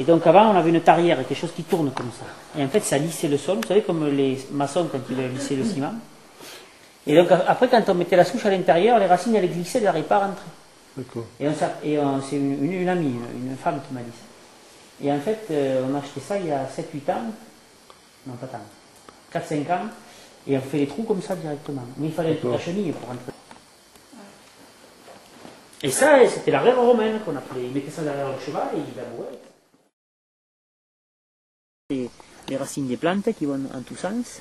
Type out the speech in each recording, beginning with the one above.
Et donc avant, on avait une tarière, quelque chose qui tourne comme ça. Et en fait, ça lissait le sol, vous savez, comme les maçons quand ils veulent lisser le ciment. Et donc après, quand on mettait la souche à l'intérieur, les racines, elles glissaient, elles n'arrivaient pas à rentrer. D'accord. C'est une amie, une femme qui m'a dit ça. Et en fait, on a acheté ça il y a 7-8 ans. Non, pas tant. 4-5 ans. Et on fait les trous comme ça directement. Mais il fallait la chenille pour rentrer. Et ça, c'était la règle romaine qu'on appelait. Ils mettaient ça derrière le cheval et ils labouaient. Les racines des plantes qui vont en tous sens.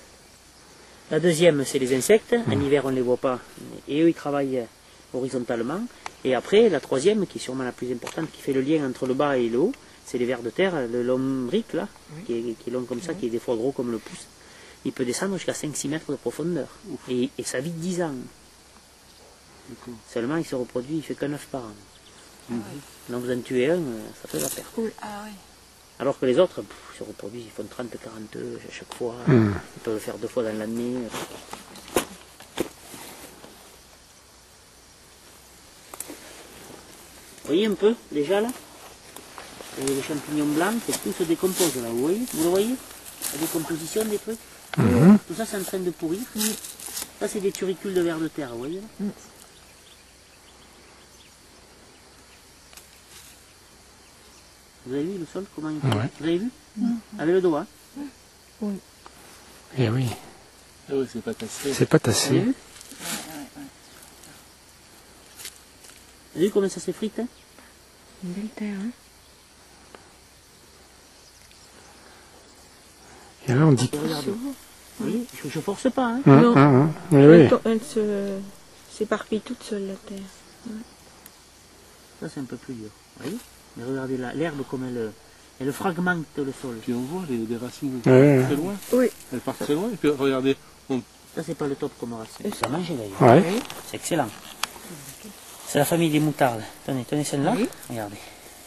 La deuxième, c'est les insectes. En hiver, on ne les voit pas. Et eux, ils travaillent horizontalement. Et après, la troisième, qui est sûrement la plus importante, qui fait le lien entre le bas et le haut, c'est les vers de terre, le lombric, là, qui est long comme ça, qui est des fois gros comme le pouce. Il peut descendre jusqu'à 5-6 mètres de profondeur. Et ça vit 10 ans. Seulement, il se reproduit, il fait qu'un œuf par an. Donc vous en tuez un, ça fait la perte. Alors que les autres, ils se reproduisent, ils font 30-40 œufs à chaque fois. Ils peuvent le faire 2 fois dans l'année. Vous voyez un peu, déjà là? Et les champignons blancs, tout se décompose là, vous voyez? Vous le voyez? La décomposition des trucs. Tout ça, c'est en train de pourrir. Ça, c'est des turicules de vers de terre, vous voyez là? Vous avez vu le sol, comment il est? Vous avez vu? Avec le doigt. Oui. Eh oui. Ah oui, c'est pas tassé. C'est pas Vous avez tassé. vu? Vous avez vu comment ça s'effrite, hein? Une belle terre, hein. Et là, on dit. Et regardez. Vous voyez, je ne force pas, hein? Non. Oui, oui. Elle s'éparpille toute seule, la terre. Ça, c'est un peu plus dur. Vous voyez? Mais regardez là, l'herbe comme elle fragmente le sol. Puis on voit les racines Ouais. très loin. Oui. Elles partent très loin. Et puis regardez, Ça, c'est pas le top comme racine. Et Ça mange d'ailleurs. Ouais. C'est excellent. C'est la famille des moutardes. Tenez celle-là. Oui. Regardez.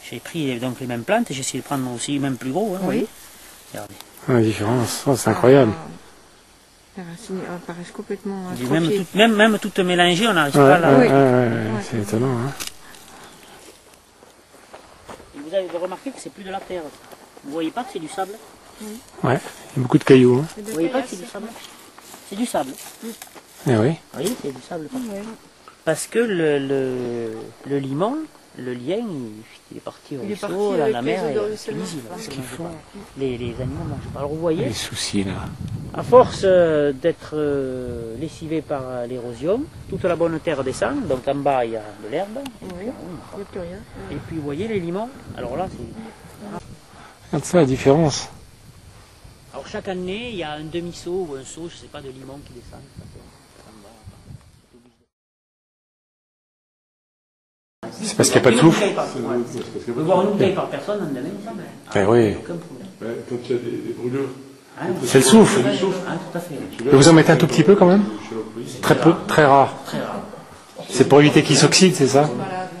J'ai pris donc les mêmes plantes et j'ai essayé de prendre aussi même plus gros. Hein, vous voyez. Regardez. La différence, oh, c'est incroyable. Les racines apparaissent complètement Même, atrophiées. même toutes mélangées, on n'arrive Ouais, pas à la... ouais, ouais, c'est étonnant. Hein. Et vous avez remarqué que c'est plus de la terre. Vous voyez pas que c'est du sable? Ouais, il y a beaucoup de cailloux. Hein. Vous voyez pas que c'est du sable? C'est du sable. Eh oui. Vous voyez, c'est du sable. Parce que le limon, le lien, il est parti au Il est ruisseau, parti dans avec la les mer eaux et de en ruissellement. Tunisie. Là, Ce qu'ils font. les animaux mangent pas. Alors vous voyez, Les soucis là. à force d'être lessivé par l'érosion, toute la bonne terre descend, donc en bas il y a de l'herbe, Oui. Il n'y a plus rien. et puis vous voyez les limons, alors là c'est... Regarde ça, la différence. Alors chaque année il y a un demi-seau ou un seau, je sais pas, de limons qui descendent. C'est parce qu'il n'y a pas de souffle. Vous pouvez voir une bouteille par personne en demain, ça, mais Eh oui. aucun problème. quand il y a des brûlures, Ah, C'est le souffle. Ah, tout à fait. Et vous en mettez un tout petit peu quand même? Très peu, très rare. Très rare. C'est pour éviter qu'il s'oxyde, c'est ça?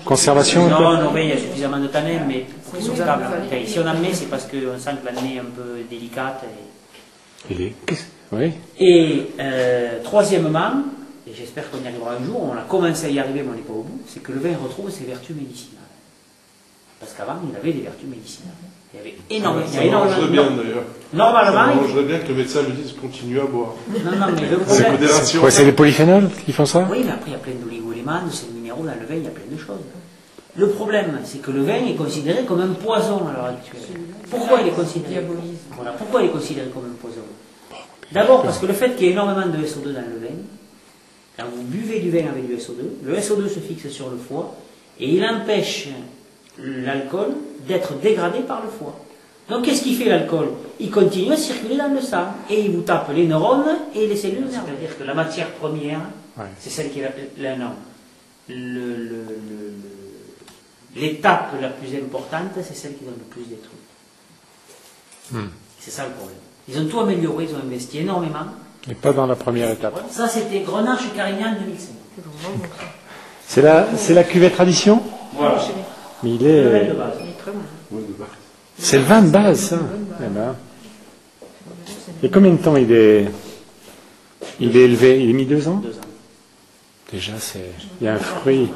Conservation un peu? Non, mais il y a suffisamment de tanins, mais pour qu'ils soient stables. Et si on en met, c'est parce qu'on sent que l'année est un peu délicate. Il est. Oui. Et troisièmement, et j'espère qu'on y arrivera un jour, on a commencé à y arriver, mais on n'est pas au bout, c'est que le vin retrouve ses vertus médicinales. Parce qu'avant, il avait des vertus médicinales. Il y avait énormément. ça m'arrangerait bien d'ailleurs. Ça Normalement, m'arrangerait bien que le médecin lui dise continue à boire. non, mais le C'est problème. modération. Ouais, c'est les polyphénols qui font ça? Oui, mais après, il y a plein d'oligo-éléments, de sels minéraux, dans le vin, il y a plein de choses. Le problème, c'est que le vin est considéré comme un poison à l'heure actuelle. Pourquoi il est considéré Voilà, pourquoi il est considéré comme un poison? D'abord parce que le fait qu'il y ait énormément de SO2 dans le vin, quand vous buvez du vin avec du SO2, le SO2 se fixe sur le foie et il empêche l'alcool d'être dégradé par le foie. Donc qu'est-ce qu'il fait l'alcool? Il continue à circuler dans le sang et il vous tape les neurones et les cellules nerveuses. C'est-à-dire que la matière première, c'est celle qui est l'étape la plus importante, c'est celle qui donne le plus détruire. C'est ça le problème. Ils ont tout amélioré, ils ont investi énormément. Mais pas dans la première étape. Ça, c'était Grenache chez Carignan 2005. C'est la cuvée tradition? Voilà. Mais il Le vin est. de base. Il est très bon. C'est le vin de base, ça. Eh ben. Et combien de temps il est élevé? Il est mis 2 ans? 2 ans. Déjà, il y a un fruit.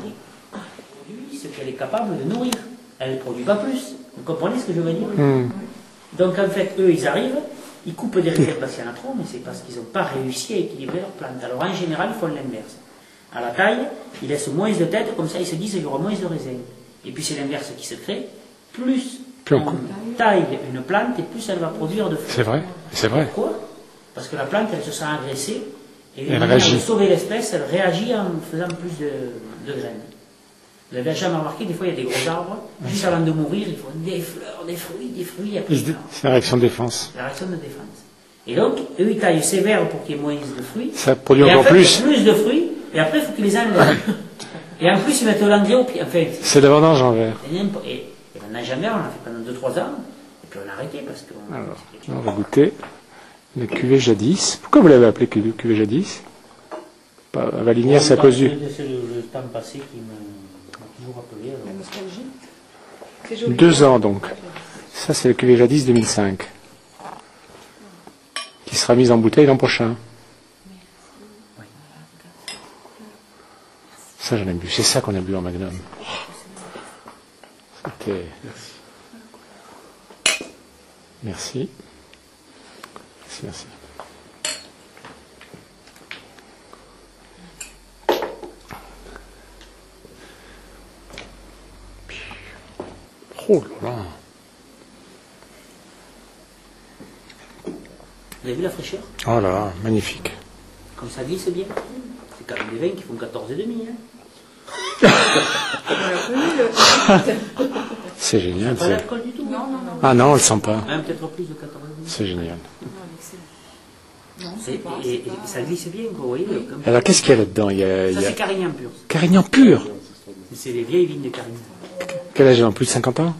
Lui, ce qu'elle est capable de nourrir. elle ne produit pas plus. Vous comprenez ce que je veux dire? Hmm. Donc en fait, eux, ils arrivent, ils coupent des réserves parce qu'il y en a trop, mais c'est parce qu'ils n'ont pas réussi à équilibrer leur plante. Alors en général, ils font l'inverse. À la taille, ils laissent moins de tête, comme ça ils se disent qu'il y aura moins de raisins. Et puis c'est l'inverse qui se crée. Plus Plus on on coupe. taille une plante, et plus elle va produire de fruits. C'est vrai, c'est vrai. Pourquoi? Parce que la plante, elle se sent agressée, et Elle une manière réagit. de sauver l'espèce, elle réagit en faisant plus de graines. Vous avez jamais remarqué, des fois il y a des gros arbres, juste avant de mourir, ils font des fleurs, des fruits, après C'est une réaction de défense. la réaction de défense. Et donc, eux, ils taillent sévère pour qu'il y ait moins de fruits. Ça produit et encore après, plus. il y a plus de fruits, et après, il faut qu'ils les enlèvent. Et en plus, ils mettent l'engrais au pied. Enfin, C'est de vendange en vert. et on n'a jamais, on l'a fait pendant 2-3 ans, et puis on a arrêté parce que. Alors, on va goûter le cuvée jadis. Pourquoi vous l'avez appelé cuvée jadis? Pas à Valinière, c'est à cause du... C'est le temps passé qui m'a toujours rappelé. La Alors. nostalgie. C'est joli. 2 ans donc. Ça, c'est le cuvée jadis 2005. Qui sera mise en bouteille l'an prochain. Ça, j'en ai bu. C'est ça qu'on a bu en Magnum. C'était... Merci. Merci, merci. Oh là là. Vous avez vu la fraîcheur? Oh là là, magnifique. Comme ça glisse bien. C'est quand même des vins qui font 14,5. Hein. C'est génial. Pas c'est- d'alcool du tout. Non, non, non. Ah non, on le sent pas. Même peut-être plus de 14,5. C'est génial. Et ça glisse bien, quoi, vous voyez. Comme... Alors, qu'est-ce qu'il y a là-dedans? Il y a, Ça, c'est Carignan pur. Carignan pur. C'est les vieilles vignes de Carignan. Quel âge? En plus de 50 ans?